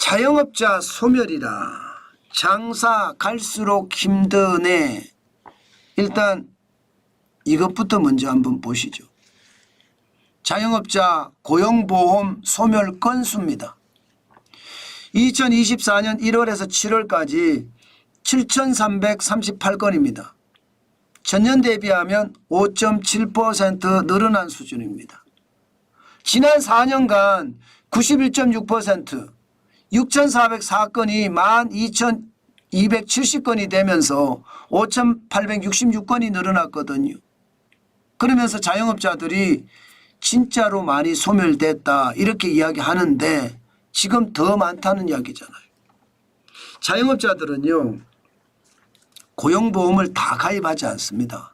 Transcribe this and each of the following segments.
자영업자 소멸이라 장사 갈수록 힘드네. 일단 이것부터 먼저 한번 보시죠. 자영업자 고용보험 소멸 건수입니다. 2024년 1월에서 7월까지 7,338건입니다. 전년 대비하면 5.7% 늘어난 수준입니다. 지난 4년간 91.6% 6,404건이 12,270건이 되면서 5,866건이 늘어났거든요. 그러면서 자영업자들이 진짜로 많이 소멸됐다 이렇게 이야기하는데 지금 더 많다는 이야기잖아요. 자영업자들은요 고용보험을 다 가입하지 않습니다.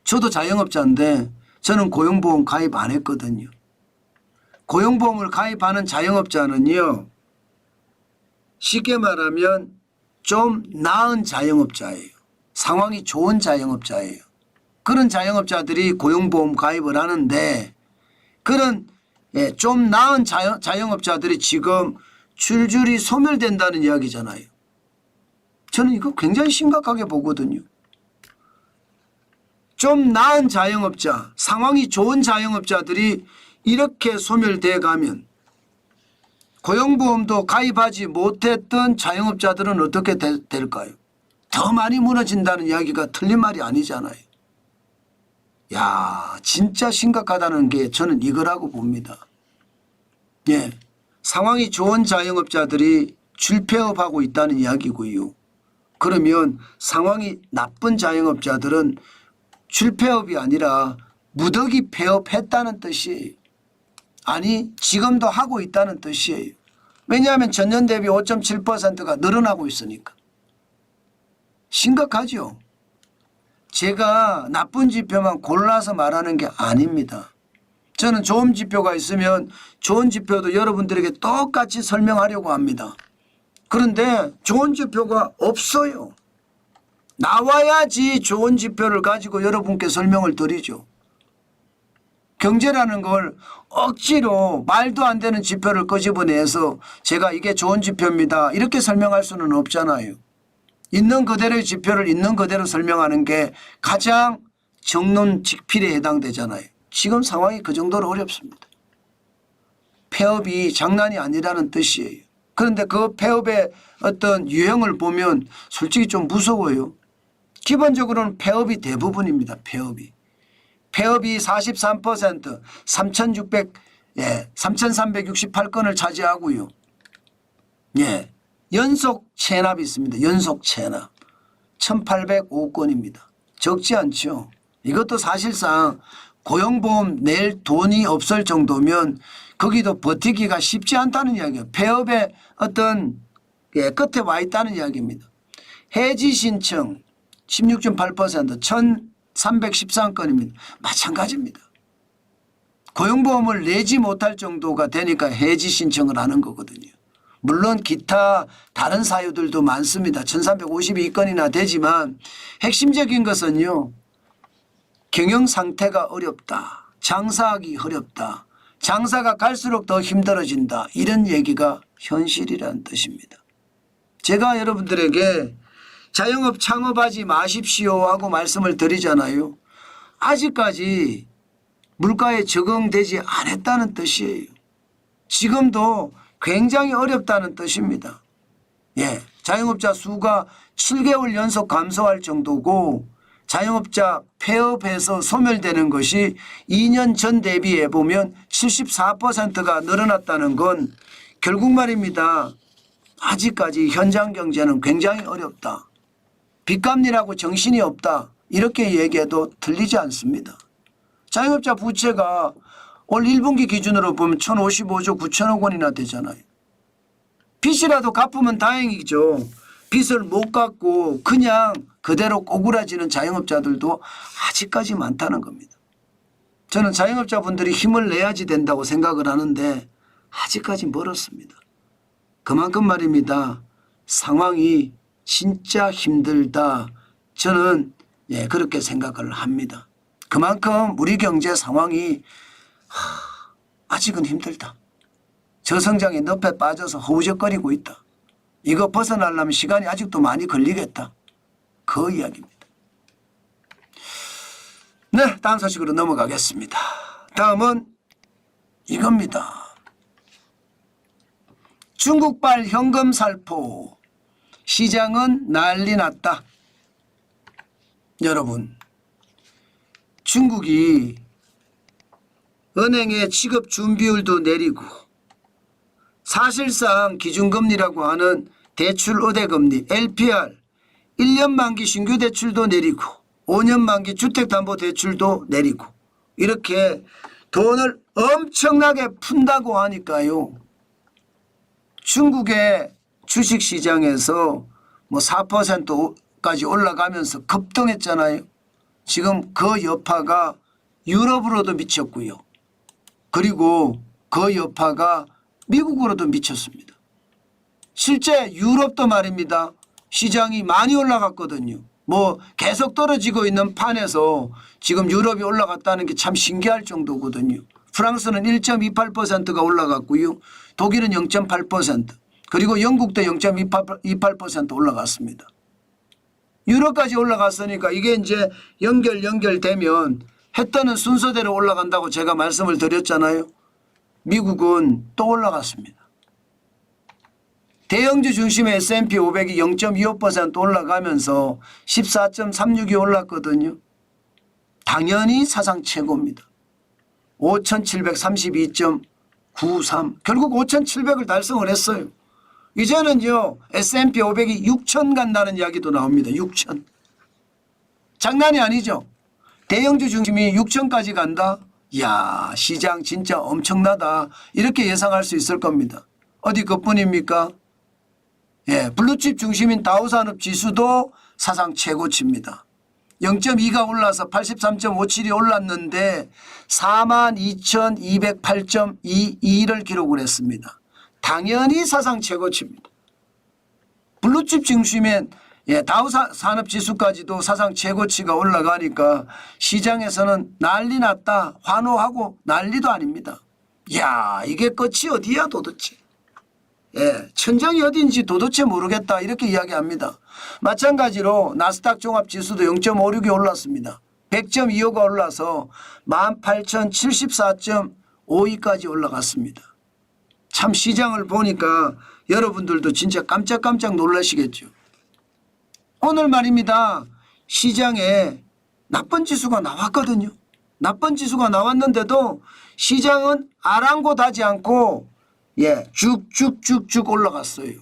저도 자영업자인데 저는 고용보험 가입 안 했거든요. 고용보험을 가입하는 자영업자는요 쉽게 말하면 좀 나은 자영업자예요. 상황이 좋은 자영업자예요. 그런 자영업자들이 고용보험 가입을 하는데 그런 좀 나은 자영업자들이 지금 줄줄이 소멸된다는 이야기잖아요. 저는 이거 굉장히 심각하게 보거든요. 좀 나은 자영업자, 상황이 좋은 자영업자들이 이렇게 소멸돼 가면 고용보험도 가입하지 못했던 자영업자들은 어떻게 될까요? 더 많이 무너진다는 이야기가 틀린 말이 아니잖아요. 야, 진짜 심각하다는 게 저는 이거라고 봅니다. 예, 상황이 좋은 자영업자들이 줄폐업하고 있다는 이야기고요. 그러면 상황이 나쁜 자영업자들은 줄폐업이 아니라 무더기 폐업했다는 뜻이에요. 아니 지금도 하고 있다는 뜻이에요. 왜냐하면 전년 대비 5.7%가 늘어나고 있으니까. 심각하죠. 제가 나쁜 지표만 골라서 말하는 게 아닙니다. 저는 좋은 지표가 있으면 좋은 지표도 여러분들에게 똑같이 설명하려고 합니다. 그런데 좋은 지표가 없어요. 나와야지 좋은 지표를 가지고 여러분께 설명을 드리죠. 경제라는 걸 억지로 말도 안 되는 지표를 끄집어내서 제가 이게 좋은 지표입니다 이렇게 설명할 수는 없잖아요. 있는 그대로의 지표를 있는 그대로 설명하는 게 가장 정론직필에 해당되잖아요. 지금 상황이 그 정도로 어렵습니다. 폐업이 장난이 아니라는 뜻이에요. 그런데 그 폐업의 어떤 유형을 보면 솔직히 좀 무서워요. 기본적으로는 폐업이 대부분입니다. 폐업이 43% 3,368건을 차지하고요. 예, 연속 체납이 있습니다. 연속 체납 1,805건입니다. 적지 않죠. 이것도 사실상 고용보험 낼 돈이 없을 정도면 거기도 버티기가 쉽지 않다는 이야기예요. 폐업의 어떤 끝에 와 있다는 이야기입니다. 해지 신청 16.8% 1,313건입니다. 마찬가지입니다. 고용보험을 내지 못할 정도가 되니까 해지 신청을 하는 거거든요. 물론 기타 다른 사유들도 많습니다. 1,352건이나 되지만 핵심적인 것은요. 경영 상태가 어렵다. 장사하기 어렵다. 장사가 갈수록 더 힘들어진다. 이런 얘기가 현실이라는 뜻입니다. 제가 여러분들에게 자영업 창업하지 마십시오 하고 말씀을 드리잖아요. 아직까지 물가에 적응되지 않았다는 뜻이에요. 지금도 굉장히 어렵다는 뜻입니다. 예, 자영업자 수가 7개월 연속 감소할 정도고 자영업자 폐업해서 소멸되는 것이 2년 전 대비해 보면 74%가 늘어났다는 건 결국 말입니다. 아직까지 현장 경제는 굉장히 어렵다. 빚갚느라고 정신이 없다. 이렇게 얘기해도 틀리지 않습니다. 자영업자 부채가 올 1분기 기준으로 보면 1,055조 9천억 원이나 되잖아요. 빚이라도 갚으면 다행이죠. 빚을 못 갚고 그냥 그대로 꼬꾸라지는 자영업자들도 아직까지 많다는 겁니다. 저는 자영업자분들이 힘을 내야지 된다고 생각을 하는데 아직까지 멀었습니다. 그만큼 말입니다. 상황이 진짜 힘들다. 저는 그렇게 생각을 합니다. 그만큼 우리 경제 상황이 아직은 힘들다. 저성장의 늪에 빠져서 허우적거리고 있다. 이거 벗어나려면 시간이 아직도 많이 걸리겠다. 그 이야기입니다. 네, 다음 소식으로 넘어가겠습니다. 다음은 이겁니다. 중국발 현금 살포. 시장은 난리 났다. 여러분, 중국이 은행의 취급 준비율도 내리고 사실상 기준금리라고 하는 대출 우대금리 LPR 1년 만기 신규 대출도 내리고 5년 만기 주택담보대출도 내리고 이렇게 돈을 엄청나게 푼다고 하니까요. 중국의 주식시장에서 뭐 4%까지 올라가면서 급등했잖아요. 지금 그 여파가 유럽으로도 미쳤고요. 그리고 그 여파가 미국으로도 미쳤습니다. 실제 유럽도 말입니다. 시장이 많이 올라갔거든요. 뭐 계속 떨어지고 있는 판에서 지금 유럽이 올라갔다는 게 참 신기할 정도거든요. 프랑스는 1.28%가 올라갔고요. 독일은 0.8%, 그리고 영국도 0.28% 올라갔습니다. 유럽까지 올라갔으니까 이게 이제 연결되면 해 떠는 순서대로 올라간다고 제가 말씀을 드렸잖아요. 미국은 또 올라갔습니다. 대형주 중심의 S&P 500이 0.25% 올라가면서 14.36이 올랐거든요. 당연히 사상 최고입니다. 5,732.93 결국 5,700을 달성을 했어요. 이제는요 S&P 500이 6,000 간다는 이야기도 나옵니다. 6,000. 장난이 아니죠. 대형주 중심이 6,000까지 간다. 이야, 시장 진짜 엄청나다. 이렇게 예상할 수 있을 겁니다. 어디 그뿐입니까? 예, 블루칩 중심인 다우산업 지수도 사상 최고치입니다. 0.2가 올라서 83.57이 올랐는데 42,208.22를 기록을 했습니다. 당연히 사상 최고치입니다. 블루칩 중심인 다우산업지수까지도 사상 최고치가 올라가니까 시장에서는 난리 났다, 환호하고 난리도 아닙니다. 이야, 이게 끝이 어디야 도대체. 천장이 어딘지 도대체 모르겠다 이렇게 이야기합니다. 마찬가지로 나스닥 종합지수도 0.56이 올랐습니다. 100.25가 올라서 18,074.52까지 올라갔습니다. 참 시장을 보니까 여러분들도 진짜 깜짝깜짝 놀라시겠죠. 오늘 말입니다. 시장에 나쁜 지수가 나왔거든요. 나쁜 지수가 나왔는데도 시장은 아랑곳하지 않고 쭉쭉쭉쭉 올라갔어요.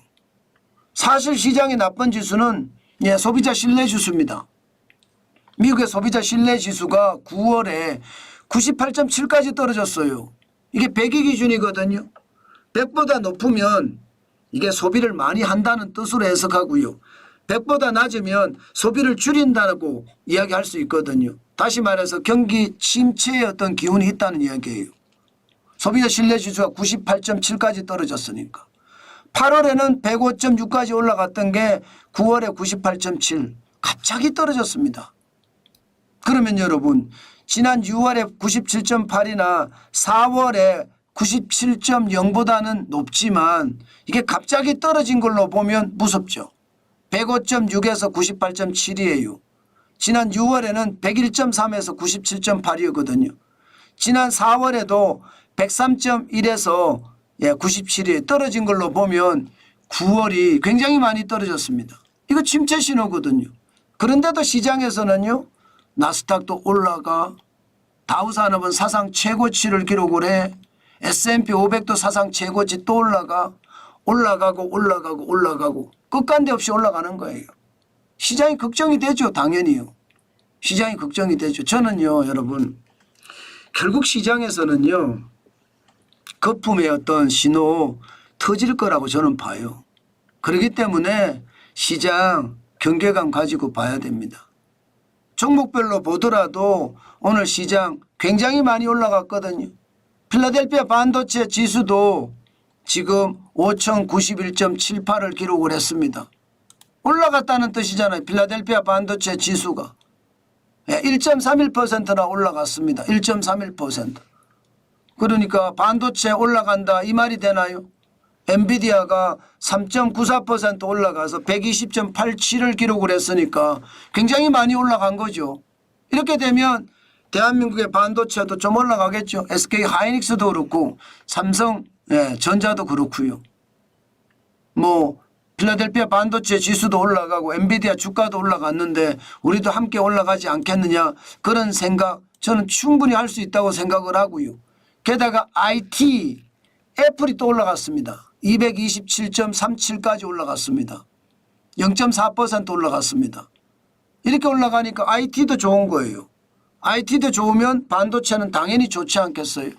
사실 시장의 나쁜 지수는 소비자 신뢰지수입니다. 미국의 소비자 신뢰지수가 9월에 98.7까지 떨어졌어요. 이게 100이 기준이거든요. 100보다 높으면 이게 소비를 많이 한다는 뜻으로 해석하고요. 100보다 낮으면 소비를 줄인다고 이야기할 수 있거든요. 다시 말해서 경기 침체의 어떤 기운이 있다는 이야기예요. 소비자 신뢰지수가 98.7까지 떨어졌으니까. 8월에는 105.6까지 올라갔던 게 9월에 98.7 갑자기 떨어졌습니다. 그러면 여러분 지난 6월에 97.8이나 4월에 97.0보다는 높지만 이게 갑자기 떨어진 걸로 보면 무섭죠. 105.6에서 98.7이에요. 지난 6월에는 101.3에서 97.8이었거든요. 지난 4월에도 103.1에서 97이 떨어진 걸로 보면 9월이 굉장히 많이 떨어졌습니다. 이거 침체 신호거든요. 그런데도 시장에서는요. 나스닥도 올라가, 다우산업은 사상 최고치를 기록을 해, S&P 500도 사상 최고치 또 올라가고 끝간데 없이 올라가는 거예요. 시장이 걱정이 되죠. 당연히요. 시장이 걱정이 되죠. 저는요 여러분 결국 시장에서는요 거품의 어떤 신호 터질 거라고 저는 봐요. 그렇기 때문에 시장 경계감 가지고 봐야 됩니다. 종목별로 보더라도 오늘 시장 굉장히 많이 올라갔거든요. 필라델피아 반도체 지수도 지금 5,091.78을 기록을 했습니다. 올라갔다는 뜻이잖아요. 필라델피아 반도체 지수가 1.31%나 올라갔습니다. 1.31%. 그러니까 반도체 올라간다 이 말이 되나요? 엔비디아가 3.94% 올라가서 120.87을 기록을 했으니까 굉장히 많이 올라간 거죠. 이렇게 되면 대한민국의 반도체도 좀 올라가겠죠. SK 하이닉스도 그렇고 삼성 전자도 그렇고요. 뭐 필라델피아 반도체 지수도 올라가고 엔비디아 주가도 올라갔는데 우리도 함께 올라가지 않겠느냐 그런 생각 저는 충분히 할 수 있다고 생각을 하고요. 게다가 IT 애플이 또 올라갔습니다. 227.37까지 올라갔습니다. 0.4% 올라갔습니다. 이렇게 올라가니까 IT도 좋은 거예요. IT도 좋으면 반도체는 당연히 좋지 않겠어요.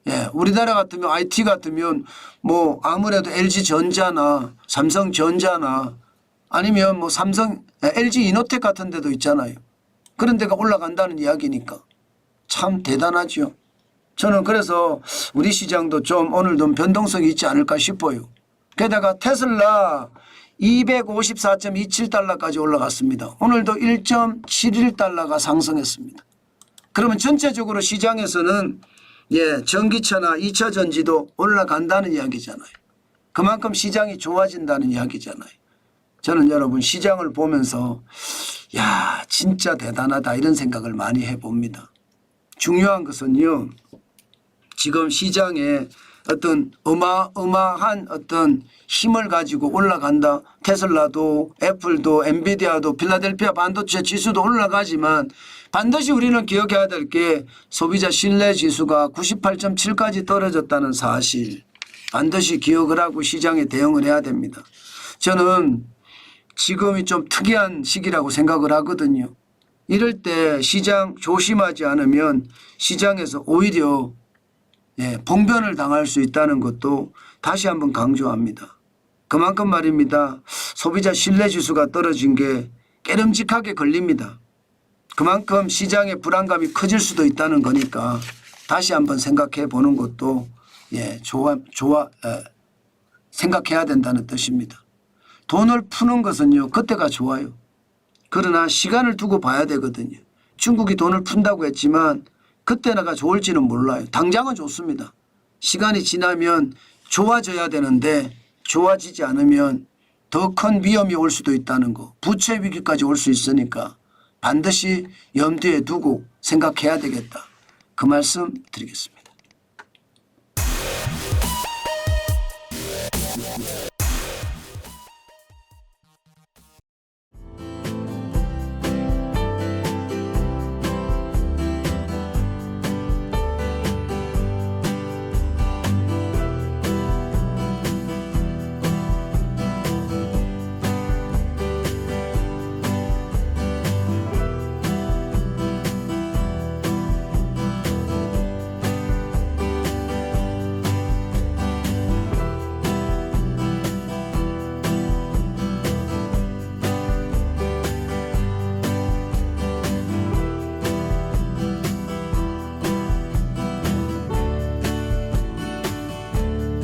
예, 우리나라 같으면 IT 같으면 뭐 아무래도 LG전자나 삼성전자나 아니면 뭐 LG 이노텍 같은 데도 있잖아요. 그런 데가 올라간다는 이야기니까 참 대단하죠. 저는 그래서 우리 시장도 좀 오늘도 변동성이 있지 않을까 싶어요. 게다가 테슬라 254.27달러까지 올라갔습니다. 오늘도 1.71달러가 상승했습니다. 그러면 전체적으로 시장에서는 전기차나 2차 전지도 올라간다는 이야기잖아요. 그만큼 시장이 좋아진다는 이야기잖아요. 저는 여러분 시장을 보면서 야 진짜 대단하다 이런 생각을 많이 해봅니다. 중요한 것은요. 지금 시장에 어떤 어마어마한 어떤 힘을 가지고 올라간다. 테슬라도 애플도 엔비디아도 필라델피아 반도체 지수도 올라가지만 반드시 우리는 기억해야 될 게 소비자 신뢰 지수가 98.7까지 떨어졌다는 사실 반드시 기억을 하고 시장에 대응을 해야 됩니다. 저는 지금이 좀 특이한 시기라고 생각을 하거든요. 이럴 때 시장 조심하지 않으면 시장에서 오히려 봉변을 당할 수 있다는 것도 다시 한번 강조합니다. 그만큼 말입니다. 소비자 신뢰지수가 떨어진 게 깨름직하게 걸립니다. 그만큼 시장의 불안감이 커질 수도 있다는 거니까 다시 한번 생각해 보는 것도 생각해야 된다는 뜻입니다. 돈을 푸는 것은요. 그때가 좋아요. 그러나 시간을 두고 봐야 되거든요. 중국이 돈을 푼다고 했지만 그때가 좋을지는 몰라요. 당장은 좋습니다. 시간이 지나면 좋아져야 되는데 좋아지지 않으면 더 큰 위험이 올 수도 있다는 거. 부채 위기까지 올 수 있으니까 반드시 염두에 두고 생각해야 되겠다. 그 말씀 드리겠습니다.